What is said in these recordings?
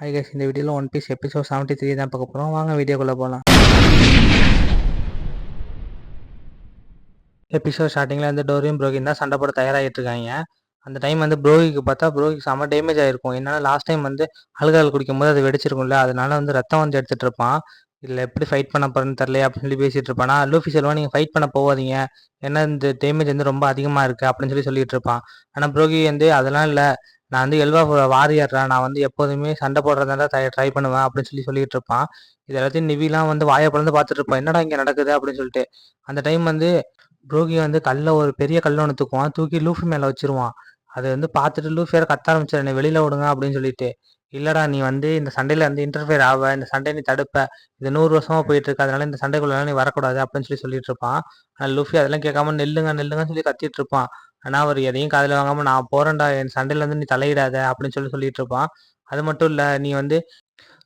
Hi guys, இந்த வீடியோவில் one piece episode 73 தான் பார்க்க போகிறோம். வாங்க வீடியோக்குள்ளே போகலாம். எபிசோட் ஸ்டார்டிங்கில் வந்து டோரியும் ப்ரோகியும் தான் சண்டை போட தயாராகிட்டு இருக்காங்க. அந்த டைம் வந்து ப்ரோகிக்கு பார்த்தா ப்ரோகிக்கு செம்ம டேமேஜ் ஆகிருக்கும். என்னன்னா லாஸ்ட் டைம் வந்து ஆல்கஹால் குடிக்கும் போது அது வெடிச்சிருக்கும்ல, அதனால வந்து ரத்தம் வந்து எடுத்துகிட்டு இருப்பான். இதில் எப்படி ஃபைட் பண்ண போகிறேன்னு தெரியல அப்படின்னு சொல்லி பேசிகிட்டு இருப்பானா. லூஃபி சொல்லுவான், நீங்கள் ஃபைட் பண்ண போகாதீங்க, ஏன்னா இந்த டேமேஜ் வந்து ரொம்ப அதிகமாக இருக்குது அப்படின்னு சொல்லிட்டு இருப்பான். ஆனால் ப்ரோகி வந்து அதெல்லாம் இல்லை, நான் வந்து எல்வா வாரியர்றா, நான் வந்து எப்போதுமே சண்டை போடுறதா ட்ரை பண்ணுவேன் அப்படின்னு சொல்லிட்டு இருப்பான். இது எல்லாத்தையும் நிவிலாம் வந்து வாயை பிளந்து பார்த்துட்டு இருப்பான், என்னடா இங்கே நடக்குது அப்படின்னு சொல்லிட்டு. அந்த டைம் வந்து ப்ரோகி வந்து ஒரு பெரிய கல்ல ஒன்று தூக்குவான், தூக்கி லூஃபி மேலே வச்சிருவான். அதை வந்து பார்த்துட்டு லூஃபி வேற கத்த ஆரம்பிச்சிரு, என்னை வெளியில விடுங்க அப்படின்னு சொல்லிட்டு. இல்லடா, நீ வந்து இந்த சண்டையில வந்து இன்டர்ஃபியர் ஆவ, இந்த சண்டையை நீ தடுப்ப, இது 100 வருஷமா போயிட்டு இருக்கு, அதனால இந்த சண்டைக்குள்ள நீ வரக்கூடாது அப்படின்னு சொல்லிட்டு இருப்பான். ஆனால் லூஃபி அதெல்லாம் கேட்காம நெல்லுங்க நெல்லுங்கன்னு சொல்லி கத்திட்டு இருப்பான். ஆனா அவர் எதையும் காதுல வாங்காம, நான் போறேன்டா, என் சண்டையில இருந்து நீ தலையிடாத அப்படின்னு சொல்லிட்டு இருப்பான். அது மட்டும் இல்ல, நீ வந்து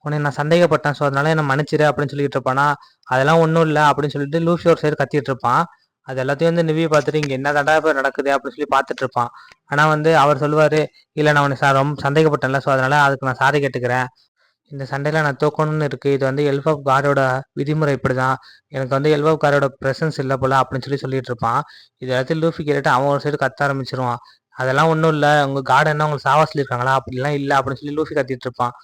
உன்னை நான் சந்தேகப்பட்டேன், ஸோ அதனால என்ன மன்னிச்சிரு அப்படின்னு சொல்லிட்டு இருப்பானா. அதெல்லாம் ஒன்றும் இல்லை அப்படின்னு சொல்லிட்டு லூஃபி ஒரு சைடு கத்திட்டு இருப்பான். அது எல்லாத்தையும் வந்து நிவியை பார்த்துட்டு, இங்கே என்ன தடா இப்போ நடக்குது அப்படின்னு சொல்லி பார்த்துட்டு இருப்பான். ஆனால் வந்து அவர் சொல்லுவார், இல்லை நான் உன்னை ரொம்ப சந்தேகப்பட்டேன்ல, ஸோ அதனால அதுக்கு நான் சாரி கேட்டுக்கிறேன், இந்த சண்டையில் நான் தோக்கணும்னு இருக்குது, இது வந்து எல்ஃப் ஆஃப் காரோட விதிமுறை இப்படி தான், எனக்கு வந்து எல்ஃப் ஆஃப் காரோட ப்ரெசன்ஸ் இல்லை போல அப்படின்னு சொல்லிட்டு இருப்பான். இது எல்லாத்தையும் லூஃபி கேட்டுட்டு அவன் ஒரு சைடு கத்த ஆரம்பிச்சிருவான். அதெல்லாம் ஒன்றும் இல்லை, உங்கள் கார்டு என்ன உங்களுக்கு சாவா சொல்லியிருக்காங்களா, அப்படிலாம் இல்லை அப்படின்னு சொல்லி லூஃபி கத்திட்டு இருப்பான்.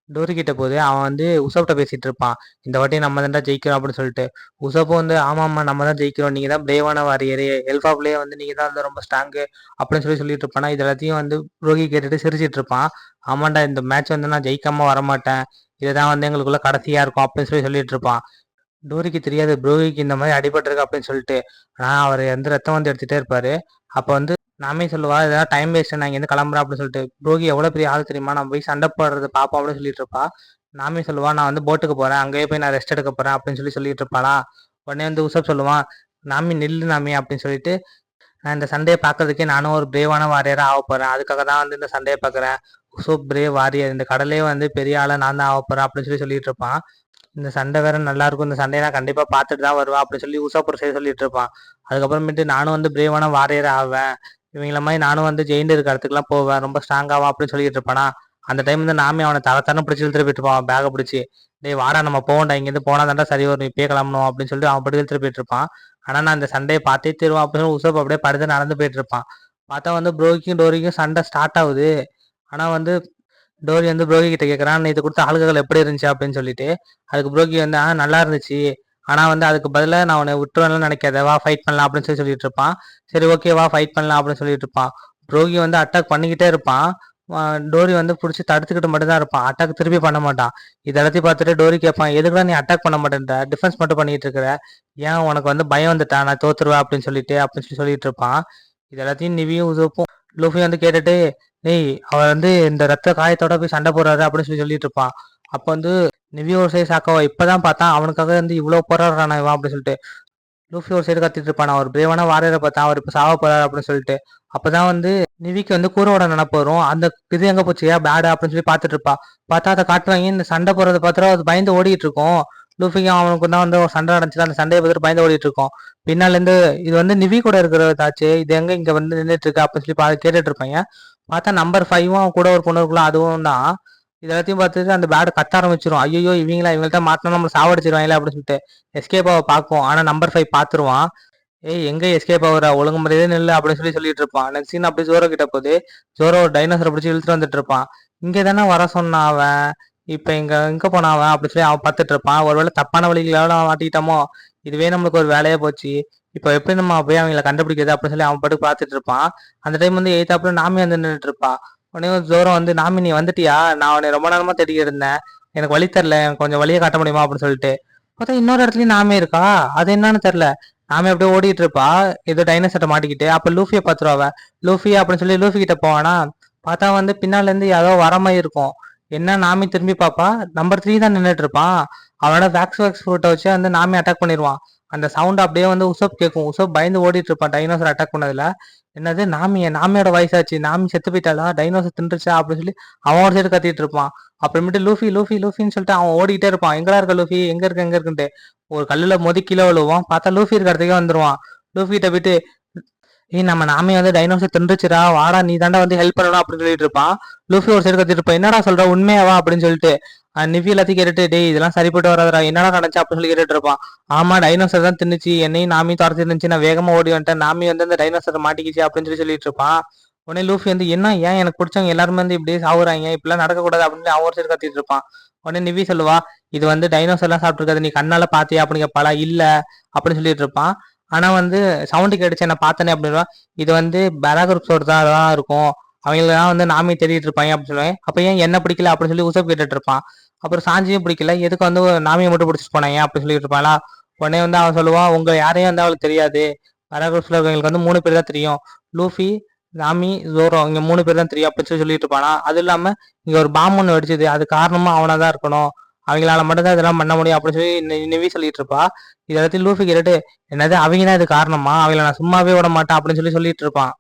டோரி கிட்ட போது அவன் வந்து உசப்ட்ட பேசிட்டு இருப்பான், இந்த வாட்டி நம்ம தான்டா ஜெயிக்கிறோம் அப்படின்னு சொல்லிட்டு. உசப்பும் வந்து ஆமாம்மா நம்ம தான் ஜெயிக்கிறோம், நீங்க தான் பிரேவான வாரியரு, எல்ஃபாப்லேயே வந்து நீங்க தான் வந்து ரொம்ப ஸ்ட்ராங்கு அப்படின்னு சொல்லிட்டு இருப்பானா. இது எல்லாத்தையும் வந்து ரோகி கேட்டுட்டு சிரிச்சிட்டு இருப்பான். ஆமாண்டா, இந்த மேட்ச் வந்து நான் ஜெயிக்காம வரமாட்டேன், இதுதான் வந்து எங்களுக்குள்ள கடைசியா இருக்கும் அப்படின்னு சொல்லிட்டு இருப்பான். டோரிக்கு தெரியாது ப்ரோகிக்கு இந்த மாதிரி அடிபட்டிருக்கு அப்படின்னு சொல்லிட்டு. ஆனால் அவர் வந்து ரத்தம் வந்து எடுத்துகிட்டே இருப்பார். அப்போ வந்து நாமே சொல்லுவா, இதெல்லாம் டைம் வேஸ்ட், நான் இங்கேருந்து கிளம்புறேன் அப்படின்னு சொல்லிட்டு. ப்ரோகி எவ்வளோ பெரிய ஆள் தெரியுமா, நம்ம போய் சண்டை போடுறது பார்ப்போம் அப்படின்னு சொல்லிட்டு இருப்பா. நாமே சொல்லுவா, நான் வந்து போட்டுக்கு போகிறேன், அங்கேயே போய் நான் ரெஸ்ட் எடுக்க போகிறேன் அப்படின்னு சொல்லிட்டு இருப்பாளா. உடனே வந்து உசப் சொல்லுவான், நாமி நில்லு நாமி அப்படின்னு சொல்லிட்டு, நான் இந்த சண்டையை பார்க்கறதுக்கே நானும் ஒரு பிரேவான வாரியராக ஆக போகிறேன், அதுக்காக தான் வந்து இந்த சண்டையை பார்க்குறேன், உசப் பிரேவ் வாரியர், இந்த கடலே வந்து பெரிய ஆளாக நான் தான் ஆக போகிறேன் அப்படின்னு சொல்லிட்டு இருப்பான். இந்த சண்டை வேற நல்லா இருக்கும், இந்த சண்டையை நான் கண்டிப்பா பார்த்துட்டு தான் வருவேன் அப்படின்னு சொல்லி உசாப்பூர் சைடு சொல்லிட்டு இருப்பான். அதுக்கப்புறமேட்டு நானும் வந்து பிரேவான வாரியர் ஆவேன், இவங்கள மாதிரி நானும் வந்து ஜெயிண்ட் இருக்க இடத்துக்குலாம் போவேன், ரொம்ப ஸ்ட்ராங் ஆவா அப்படின்னு சொல்லிட்டு இருப்பானா. அந்த டைம் வந்து நாமே அவனை தரத்தான பிடிச்சி இழுத்துட்டு போயிட்டு இருப்பான், பேகை பிடிச்சி. டேய் வாடா, நம்ம போகண்டா, இங்கேருந்து போனா தாண்டா சரி வரும், இப்பயே கிளம்பணும் அப்படின்னு சொல்லிட்டு அவன் படி இழுத்துட்டு போயிட்டு இருப்பான். ஆனா நான் இந்த சண்டையை பார்த்தே தருவான் அப்படின்னு சொல்லி உசப் அப்படியே படுத்து நடந்து போயிட்டு இருப்பான். பார்த்தா வந்து ப்ரோகிக்கும் டோரிக்கும் சண்டை ஸ்டார்ட் ஆகுது. ஆனா வந்து டோரி வந்து ப்ரோகி கிட்ட கேட்குறான், இது கொடுத்த ஆளுகள் எப்படி இருந்துச்சு அப்படின்னு சொல்லிட்டு. அதுக்கு ப்ரோகி வந்து நல்லா இருந்துச்சு, ஆனால் வந்து அதுக்கு பதிலாக நான் உன்னை விட்டுருவேன்லாம் நினைக்காத, வா ஃபைட் பண்ணலாம் அப்படின்னு சொல்லிட்டு இருப்பான். சரி ஓகே வா ஃபைட் பண்ணலாம் அப்படின்னு சொல்லிட்டு இருப்பான். ப்ரோகி வந்து அட்டாக் பண்ணிக்கிட்டே இருப்பான். டோரி வந்து பிடிச்சி தடுத்துக்கிட்டு மட்டும் தான் இருப்பான், அட்டாக் திருப்பி பண்ண மாட்டான். இது எல்லாத்தையும் பார்த்துட்டு டோரி கேட்பான், எதுக்குலாம் நீ அட்டாக் பண்ண மாட்டேன்ற, டிஃபென்ஸ் மட்டும் பண்ணிட்டு இருக்கிற, ஏன் உனக்கு வந்து பயம் வந்துட்டா நான் தோத்துருவேன் அப்படின்னு சொல்லிட்டு இருப்பான். இது எல்லாத்தையும் நிவியும் உசப்பும் லூஃபி வந்து கேட்டுட்டு, டேய் அவர் வந்து இந்த ரத்த காயத்தோட போய் சண்டை போடுறாரு அப்படின்னு சொல்லிட்டு இருப்பான். அப்போ வந்து நிவி ஒரு சைடு சாக்கவா, இப்பதான் பார்த்தான் அவனுக்காக வந்து இவ்வளவு போராடுறானா இவன் அப்படின்னு சொல்லிட்டு. லூஃபி ஒரு சைடு கத்திட்டு இருப்பான், அவர் பிரேவான வாரியரை பார்த்தா அவர் இப்ப சாவ போறாரு அப்படின்னு சொல்லிட்டு. அப்பதான் வந்து நிவிக்கு வந்து கூரோட நினப்பு வரும், அந்த இது எங்க போச்சுயா பேடு அப்படின்னு சொல்லி பார்த்துட்டு இருப்பா. பார்த்தா அதை காட்டுவாங்க, இந்த சண்டை போறதை பார்த்தா அது பயந்து ஓடிட்டு இருக்கும். லூஃபிக்கும் அவனுக்கு தான் வந்து ஒரு சண்டை நடந்துச்சு, அந்த சண்டையை பார்த்துட்டு பயந்து ஓடிட்டு இருக்கோம். பின்னால இருந்து இது வந்து நிவி கூட இருக்கிறதாச்சு, இது எங்க இங்க வந்து நின்றுட்டு இருக்கு அப்படின்னு சொல்லி கேட்டுட்டு இருப்பாங்க. பார்த்தா நம்பர் 5ம் கூட ஒரு பொண்ணு இருக்கலாம், அதுவும் தான். இது எல்லாத்தையும் பார்த்துட்டு அந்த பேடு கத்த ஆரம்பிச்சிரும், ஐயோ இவங்கள்ட்ட மாத்தினா நம்ம சாவடிச்சிருவாங்களே அப்படின்னு சொல்லிட்டு. எஸ்கேப் ஆக பார்க்கும், ஆனா நம்பர் 5 பார்த்துருவான். ஏய் எங்க எஸ்கேப் ஆகுறா, ஒழுங்கு முறையே நில்லு அப்படின்னு சொல்லிட்டு இருப்பான். நெக்ஸ்ட் சீன் அப்படி ஜோரோ கிட்ட போகுது. ஜோரோ ஒரு டைனோசரை பிடிச்சி இழுத்துட்டு வந்துட்டு இருப்பான். இங்கே தானே வர சொன்னான் அவன், இப்ப எங்க போனான் அவன் அப்படின்னு சொல்லி அவன் பார்த்துட்டு இருப்பான். ஒருவேளை தப்பான வழிகளால அவன் மாட்டிக்கிட்டாமோ, இதுவே நம்மளுக்கு ஒரு வேலையா போச்சு, இப்போ எப்படி நம்ம போய் அவங்கள கண்டுபிடிக்கிறது அப்படின்னு சொல்லி அவன் பாட்டு பார்த்துட்டு இருப்பான். அந்த டைம் வந்து எய்த்தாப்புல நாமி வந்து நின்றுட்டு இருப்பா. உடனே ஜோரம் வந்து, நாமி நீ வந்துட்டியா, நான் உன்னை ரொம்ப நேரமா தேடிக்கிட்டு இருந்தேன், எனக்கு வழி தெரில, எனக்கு கொஞ்சம் வழியை காட்ட முடியுமா அப்படின்னு சொல்லிட்டு. பார்த்தா இன்னொரு இடத்துலயும் நாமே இருக்கா, அது என்னன்னு தெரியல. நாமே அப்படியே ஓடிட்டு இருப்பா, ஏதோ டைனோசரை மாட்டிக்கிட்டு. அப்ப லூஃபியை பார்த்துருவா. லூஃபி அப்படின்னு சொல்லி லூஃபி கிட்ட போவானா. பார்த்தா வந்து பின்னால இருந்து ஏதோ வர மாதிரி இருக்கும். என்ன நாமி திரும்பி பாப்பா, நம்பர் 3 தான் நின்றுட்டு இருப்பான். அவனோட வேக்ஸ் ஃப்ரூட்டை வச்சு வந்து நாமி அட்டாக் பண்ணிடுவான். அந்த சவுண்ட் அப்படியே வந்து உசப் கேட்கும். உசப் பயந்து ஓடிட்டு இருப்பான் டைனோசர் அட்டாக் பண்ணதுல. என்னது நாமியோட வயசாச்சு, நாமி செத்து போயிட்டாளா, டைனோசர் தின்றுச்சா அப்படின்னு சொல்லி அவன் ஒரு சைடு கத்திட்டு இருப்பான். அப்புறமேட்டு லூஃபி லூஃபி லூஃபின்னு சொல்லிட்டு அவன் ஓடிக்கிட்டே இருப்பான், எங்கடா இருக்க லூஃபி, எங்க இருக்குன்ட்டு. ஒரு கல்லுல மோதி கீழே விழுவான். பார்த்தா லூஃபி இருக்க இடத்துக்கே வந்துருவான். லூஃபி கிட்ட போயிட்டு, ஏய் நம்ம நாமே வந்து டைனோசர் தின்றுச்சுடா, வாடா நீ தாண்டா வந்து ஹெல்ப் பண்ணணும் அப்படின்னு சொல்லிட்டு இருப்பான். லூஃபி ஒரு சைடு கத்திட்டு இருப்பான், என்னடா சொல்ற உண்மையாவா அப்படின்னு சொல்லிட்டு. நிவி எல்லாத்தையும் கேட்டுட்டு, டேய் இதெல்லாம் சரிப்பட்டு வராதுடா, என்னடா நடந்துச்சு அப்படின்னு சொல்லி கேட்டுட்டு இருப்பான். ஆமா டைனோசர் தான் தின்னுச்சு, என்னையும் நாமியும் துரத்தி இருந்துச்சு, நான் வேகமா ஓடி வந்துட்டேன், நாமி வந்து அந்த டைனோசர் மாட்டிக்கிச்சு அப்படின்னு சொல்லி சொல்லிட்டு இருப்பான். உடனே லூஃபி வந்து என்ன ஏன் எனக்கு பிடிச்சவங்க எல்லாருமே வந்து இப்படியே சாவுறாங்க, இப்படிலாம் நடக்கக்கூடாது அப்படின்னு அவன் ஒரு சைடு கத்திட்டு இருப்பான். உடனே நிவி சொல்லுவா, இது வந்து டைனோசர்லாம் சாப்பிட்டுருக்காது, நீ கண்ணால பாத்தியா அப்படின்னு கேட்பாளா, இல்ல அப்படின்னு சொல்லிட்டு இருப்பான். ஆனா வந்து சவுண்டு கேட்டுச்சு என்ன பார்த்தனே அப்படின்னா, இது வந்து பேராகுரூப்ஸோட தான் இருக்கும், அவங்களதான் வந்து நாமி தேடிட்டு இருப்பாங்க அப்படின்னு சொல்லுவாங்க. அப்ப ஏன் என்ன பிடிக்கல அப்படின்னு சொல்லி உசப் கேட்டுட்டு இருப்பான். அப்புறம் சாஞ்சியும் பிடிக்கல, எதுக்கு வந்து நாமியை மட்டும் பிடிச்சிட்டு போனாங்க அப்படின்னு சொல்லிட்டு இருப்பாளா. உடனே வந்து அவன் சொல்லுவான், உங்க யாரையும் வந்து அவளுக்கு தெரியாது, பேராகுரூப்ஸ்ல இருக்கவங்களுக்கு வந்து 3 பேர் தான் தெரியும், லூஃபி, நாமி, ஜோரோ, இங்க 3 பேர் தான் தெரியும் அப்படின்னு சொல்லி சொல்லிட்டு இருப்பானா. அது இல்லாம இங்க ஒரு பாம்பு ஒன்று வெடிச்சது, அது காரணமா அவனா தான் இருக்கணும், அவங்களால மட்டும் தான் இதெல்லாம் பண்ண முடியும் அப்படின்னு சொல்லி நிவி சொல்லிட்டு இருப்பா. இதை எல்லாத்தையும் லூஃபி கேட்டுட்டு, என்னது அவங்க தான் இது காரணமா, அவங்கள நான் சும்மாவே விட மாட்டேன் அப்படின்னு சொல்லி சொல்லிட்டு இருப்பான்.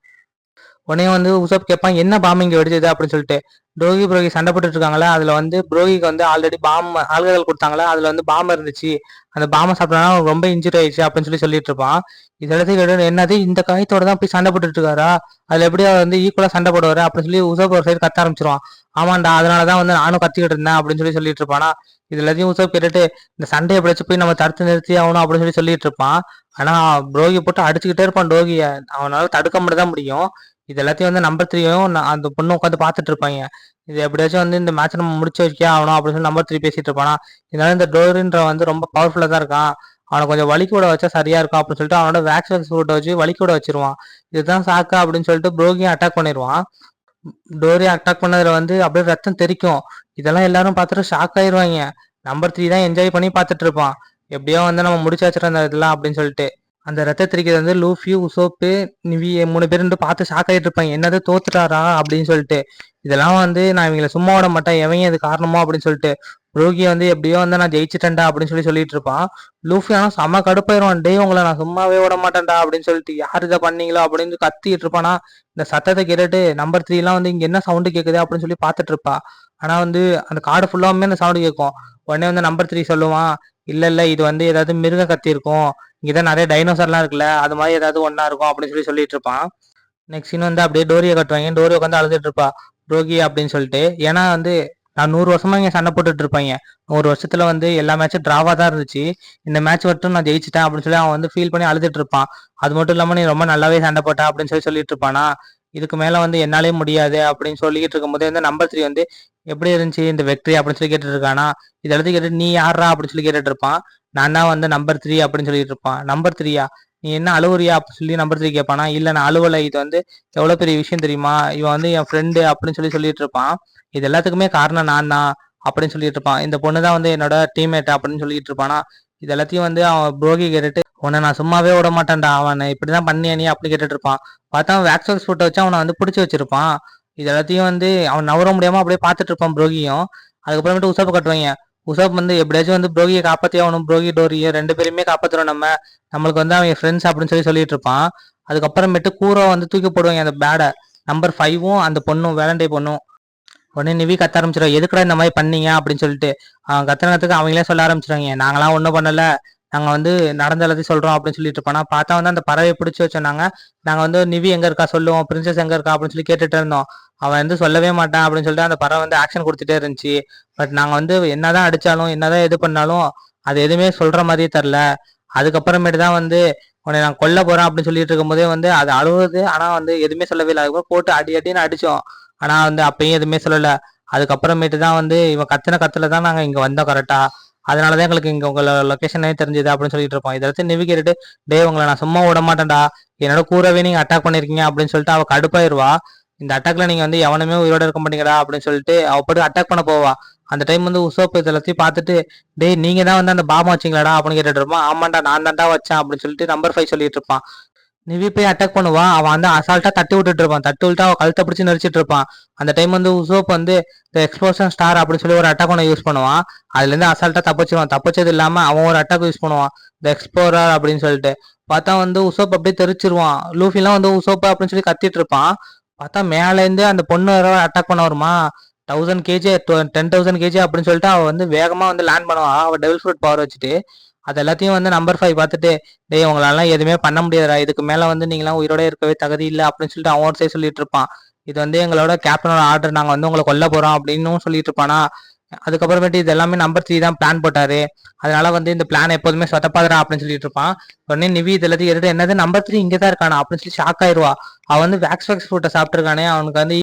உடனே வந்து உசப் கேட்பான், என்ன பாம்பு இங்க வெடிச்சது அப்படின்னு சொல்லிட்டு. புரோகி சண்டை போட்டுட்டு இருக்காங்களா, அதுல வந்து புரோகிக்கு வந்து ஆல்ரெடி பாம்பு ஆல்கஹால் கொடுத்தாங்களா, அதுல வந்து பாம்பு இருந்துச்சு, அந்த பாம்பை சாப்பிட்டா ரொம்ப இன்ஜுரி ஆயிடுச்சு அப்படின்னு சொல்லி சொல்லிட்டு இருப்பான். இது எல்லாத்தையும் கேட்டு, என்னது இந்த காயத்தோட தான் போய் சண்டை போட்டுட்டு இருக்காரா, அதுல எப்படி அவர் வந்து ஈக்குவலா சண்டை போடுவாரு அப்படின்னு சொல்லி உசப் ஒரு சைடு கத்த ஆரம்பிச்சிருவான். ஆமாண்டா அதனாலதான் வந்து நானும் கத்திக்கிட்டு இருந்தேன் அப்படின்னு சொல்லி சொல்லிட்டு இருப்பானா. இது எல்லாத்தையும் உசப் கேட்டுட்டு, இந்த சண்டையை எப்படியாச்சும் போய் நம்ம தடுத்து நிறுத்தி ஆகணும் அப்படின்னு சொல்லி சொல்லிட்டு இருப்பான். ஆனா புரோகி போட்டு அடிச்சுக்கிட்டே இருப்பான் டோகிய, அவனால தடுக்க மட்டும் தான் முடியும். இது எல்லாத்தையும் வந்து நம்பர் 3யும் அந்த பொண்ணு உட்காந்து பார்த்துட்டு இருப்பாங்க. இது எப்படியாச்சும் வந்து இந்த மேட்ச் நம்ம முடிச்சு வைக்க ஆகணும் அப்படின்னு சொல்லி நம்பர் 3 பேசிட்டு இருப்பானா. இதனால இந்த டோரின்ற வந்து ரொம்ப பவர்ஃபுல்லா தான் இருக்கான், அவனை கொஞ்சம் வலிக்கு விட வச்சா சரியா இருக்கும் அப்படின்னு சொல்லிட்டு அவனோட வேக்ஸ் ஃப்ரூட்டை வச்சு வலிக்கு விட வச்சிருவான். இதுதான் சாக்கா அப்படின்னு சொல்லிட்டு புரோகியும் அட்டாக் பண்ணிடுவான். டோரி அட்டாக் பண்ணதுல வந்து அப்படியே ரத்தம் தெரிக்கும். இதெல்லாம் எல்லாரும் பார்த்துட்டு ஷாக் ஆயிருவாங்க. நம்பர் 3 தான் என்ஜாய் பண்ணி பார்த்துட்டு இருப்பான், எப்படியோ வந்து நம்ம முடிச்சு வச்சிருந்த இதெல்லாம் அப்படின்னு சொல்லிட்டு. அந்த ரத்த தெரிக்கிறது வந்து லூஃபி, உசோப்பு, நிவி 3 பேர் பார்த்து ஷாக் ஆகிட்டு இருப்பாங்க, என்னது தோத்துட்டாரா அப்படின்னு சொல்லிட்டு. இதெல்லாம் வந்து நான் இவங்களை சும்மா விட மாட்டேன், எவங்க இது காரணமோ அப்படின்னு சொல்லிட்டு. புரோகியை வந்து எப்படியோ வந்து நான் ஜெயிச்சிட்டேன்டா அப்படின்னு சொல்லி சொல்லிட்டு இருப்பான். லூஃபி ஆனா செம்ம கடுப்பாயிருவான், டே உங்களை நான் சும்மாவே விட மாட்டேன்டா அப்படின்னு சொல்லிட்டு, யார் இதை பண்ணீங்களோ அப்படின்னு கத்திட்டு இருப்பானா. இந்த சத்தத்தை கேட்டுட்டு நம்பர் 3 எல்லாம் வந்து இங்க என்ன சவுண்டு கேட்குது அப்படின்னு சொல்லி பார்த்துட்டு இருப்பா. ஆனா வந்து அந்த காடு ஃபுல்லாமே அந்த சவுண்டு கேட்கும். உடனே வந்து நம்பர் 3 சொல்லுவான், இல்ல இல்ல இது வந்து ஏதாவது மிருகம் கத்தி இருக்கும், இங்கதான் நிறைய டைனோசர்லாம் இருக்குல்ல, அது மாதிரி ஏதாவது ஒண்ணா இருக்கும் அப்படின்னு சொல்லி சொல்லிட்டு இருப்பான். நெக்ஸ்ட் சீன் வந்து அப்படியே டோரியை கட்டுவாங்க, டோரி உட்காந்து அழுதுட்டு இருப்பா, புரோகி அப்படின்னு சொல்லிட்டு. ஏன்னா வந்து நான் 100 வருஷமா இங்க சண்டை போட்டுட்டு இருப்பாங்க, 100 வருஷத்துல வந்து எல்லா மேட்சும் டிராவா தான் இருந்துச்சு, இந்த மேட்ச் மட்டும் நான் ஜெயிச்சிட்டேன் அப்படின்னு சொல்லி அவன் வந்து ஃபீல் பண்ணி அழுதுட்டு இருப்பான். அது மட்டும் இல்லாம நீ ரொம்ப நல்லாவே சண்டை போட்டா அப்படின்னு சொல்லி சொல்லிட்டு இருப்பானா. இதுக்கு மேல வந்து என்னாலே முடியாது அப்படின்னு சொல்லிட்டு இருக்கும்போது வந்து நம்பர் 3 வந்து எப்படி இருந்துச்சு இந்த வெற்றி அப்படின்னு சொல்லி கேட்டுட்டு இருக்கானா. இதை எழுதி கேட்டு நீ யாரா அப்படின்னு சொல்லி கேட்டுட்டு இருப்பான். நான் தான் வந்து நம்பர் 3 அப்படின்னு சொல்லிட்டு இருப்பான். நம்பர் 3யா, நீ என்ன அழுவுறியா அப்படின்னு சொல்லி நம்பர் 3 கேட்பானா. இல்ல நான் அழுவலை, இது வந்து எவ்வளவு பெரிய விஷயம் தெரியுமா, இவன் வந்து என் ஃப்ரெண்டு அப்படின்னு சொல்லி சொல்லிட்டு இருப்பான். இது எல்லாத்துக்குமே காரணம் நான் தான் அப்படின்னு சொல்லிட்டு இருப்பான். இந்த பொண்ணு தான் வந்து என்னோட டீம்மேட் அப்படின்னு சொல்லிட்டு இருப்பானா. இது எல்லாத்தையும் வந்து அவன் புரோகி கேட்டுட்டு, உன்னை நான் சும்மாவே விட மாட்டேன்டா, அவனை இப்படிதான் பண்ணியா நீ அப்படி கேட்டுட்டு இருப்பான். பார்த்தா அவன் வேக்ஸ் ஃபுட்டை வச்சு அவனை வந்து பிடிச்சி வச்சிருப்பான். இது எல்லாத்தையும் வந்து அவன் நவர முடியாம அப்படியே பார்த்துட்டு இருப்பான் புரோகியும். அதுக்கப்புறமேட்டு உசப்பை கட்டுவாங்க. உசப் வந்து எப்படியாச்சும் வந்து புரோகியை காப்பாத்தி ஆகணும், புரோகி டோரியை 2 பேருமே காப்பாத்துறோம் நம்ம, நம்மளுக்கு வந்து அவன் ஃப்ரெண்ட்ஸ் அப்படின்னு சொல்லி சொல்லிட்டு இருப்பான். அதுக்கப்புறமேட்டு கூரோ வந்து தூக்கி போடுவாங்க அந்த பேடை, நம்பர் 5ம் அந்த பொண்ணும் வேலண்டை பொண்ணும். உடனே நிவி கத்த ஆரம்பிச்சிடும், எதுக்குடா இந்த மாதிரி பண்ணீங்க அப்படின்னு சொல்லிட்டு. அவன் கத்துனதுக்கு அவங்களே சொல்ல ஆரம்பிச்சிருவாங்க, நாங்களாம் ஒன்றும் பண்ணல, நாங்க வந்து நடந்த எல்லாத்தையும் சொல்றோம் அப்படின்னு சொல்லிட்டு இருப்பானா. பார்த்தா வந்து அந்த பறவையை பிடிச்சி வச்சோன்னாங்க, நாங்க வந்து நிவி எங்க இருக்கா சொல்லுவோம், பிரின்சஸ் எங்க இருக்கா அப்படின்னு சொல்லி கேட்டுட்டு இருந்தோம், அவன் வந்து சொல்லவே மாட்டான் அப்படின்னு சொல்லிட்டு அந்த பறவை வந்து ஆக்ஷன் கொடுத்துட்டே இருந்துச்சு. பட் நாங்க வந்து என்னதான் அடிச்சாலும் என்னதான் இது பண்ணாலும் அது எதுவுமே சொல்ற மாதிரியே தெரில. அதுக்கப்புறமேட்டு தான் வந்து உன்னை நான் கொல்ல போறேன் அப்படின்னு சொல்லிட்டு இருக்கும் போதே வந்து அது அழுவுது, ஆனா வந்து எதுவுமே சொல்லவே இல்லை. அதுக்கப்புறம் போட்டு அடி அடின்னு அடிச்சோம், ஆனா வந்து அப்பயும் எதுவுமே சொல்லல. அதுக்கப்புறமேட்டு தான் வந்து இவன் கத்துன கத்துல தான் நாங்க இங்க வந்தோம் கரெக்டா, அதனாலதான் எங்களுக்கு இங்க உங்கள லொகேஷனே தெரிஞ்சது அப்படின்னு சொல்லிட்டு இருப்போம். இதை நிவி கேட்டுட்டு, டே உங்களை நான் சும்மா விட மாட்டேன்டா, என்னோட கூறவே நீங்க அட்டாக் பண்ணிருக்கீங்க அப்படின்னு சொல்லிட்டு அவ கடுப்பாயிருவா. இந்த அட்டாக்ல நீங்க வந்து எவனுமே உயிரோட இருக்க மாட்டீங்கடா அப்படின்னு சொல்லிட்டு அவ போட்டு அட்டாக் பண்ண போவா. அந்த டைம் வந்து உசோப் இதெல்லாத்தையும் பார்த்துட்டு, டேய் நீங்க தான் வந்து அந்த பாம்பு வச்சிங்களாடா அப்படின்னு கேட்டுட்டு இருப்பான். ஆமாண்டா நான் தான்டா வச்சேன் அப்படின்னு சொல்லிட்டு நம்பர் 5 சொல்லிட்டு இருப்பான். நிவி போய் அட்டாக் பண்ணுவான், அவன் வந்து அசால்ட்டா தட்டி விட்டுட்டு இருப்பான், தட்டி விட்டு அவன் கழுத்தை பிடிச்சி நெரிச்சிட்டு இருப்பான். அந்த டைம் வந்து உசோப் வந்து இந்த எக்ஸ்ப்ளோஷன் ஸ்டார் அப்படின்னு சொல்லி ஒரு அட்டாக் ஒன்று யூஸ் பண்ணுவான். அதுல இருந்து அசால்ட்டா தப்பிச்சிருவான். தப்பிச்சது இல்லாம அவன் ஒரு அட்டாக் யூஸ் பண்ணுவான், இந்த எக்ஸ்ப்ளோரர் அப்படின்னு சொல்லிட்டு. பார்த்தா வந்து உசோப் அப்படியே தெரிச்சிருவான். லூஃபிலாம் வந்து உசோப் அப்படின்னு சொல்லி கத்திட்டு இருப்பான். பார்த்தா மேல இருந்து அந்த பொண்ணு அட்டாக் பண்ண வருமா, 1000 kg 10,000 kg அப்படின்னு சொல்லிட்டு அவ வந்து வேகமா வந்து லேண்ட் பண்ணுவா, அவ டெவில் ஃப்ரூட் பவர் வச்சுட்டு. அது எல்லாத்தையும் வந்து நம்பர் 5 பார்த்துட்டு, டேய் உங்களால எதுவுமே பண்ண முடியாதுடா, இதுக்கு மேல வந்து நீங்களாம் உயிரோட இருக்கவே தகுதி இல்லை அப்படின்னு சொல்லிட்டு அவன் ஒரு சைடு சொல்லிட்டு இருப்பான். இது வந்து எங்களோட கேப்டனோட ஆர்டர், நாங்க வந்து உங்களை கொல்ல போறோம் அப்படின்னு சொல்லிட்டு இருப்பானா. அதுக்கப்புறமேட்டு இது எல்லாமே நம்பர் 3 தான் பிளான் போட்டாரு, அதனால வந்து இந்த பிளான் எப்போதுமே சொதப்பாதரா அப்படின்னு சொல்லிட்டு இருப்பான். உடனே நிவி இது எல்லாத்தையும் எடுத்து என்னது நம்பர் 3 இங்கே தான் இருக்கானா அப்படின்னு சொல்லி ஷாக் ஆயிருவா. அவன் வந்து வேக்ஸ் ஃபுட்டை சாப்பிட்டுருக்கானே, அவனுக்கு வந்து